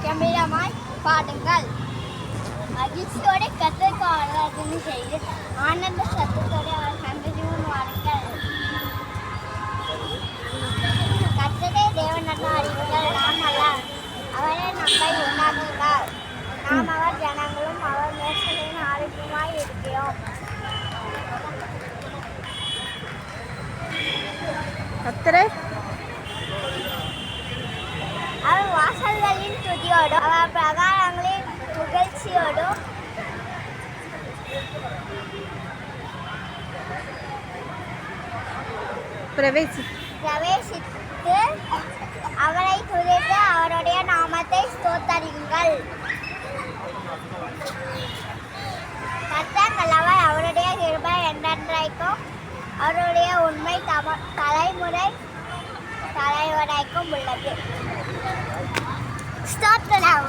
கம்பீரமாய் பாடுங்கள். மகிழ்ச்சியோட கத்தருக்கு ஆராதனை செய்து ஆனந்த சத்தத்தோட அவர் சந்ததியும் வாருங்கள். கர்த்தரே தேவன் என்று அறிவுங்கள், நாம் அல்ல. அவரே நம்மை உண்டாக்குகிறார். நாம் அவர் ஜனங்களும் அவர் மேசலின் ஆரோக்கியமாய் இருக்கிறோம். கர்த்தரே அவர் வாசல்களின் துதியோடும் அவர் பிரகாரங்களின் புகழ்ச்சியோடும் பிரவேசித்து அவரை துதித்து அவருடைய நாமத்தை ஸ்தோத்தரியுங்கள். கர்த்தர் நல்லவர், அவருடைய கிருபை என்றென்றைக்கும், அவருடைய உண்மை தலைமுறை தலைவரைக்கும் உள்ளது. ஸ்தோத்திரம்.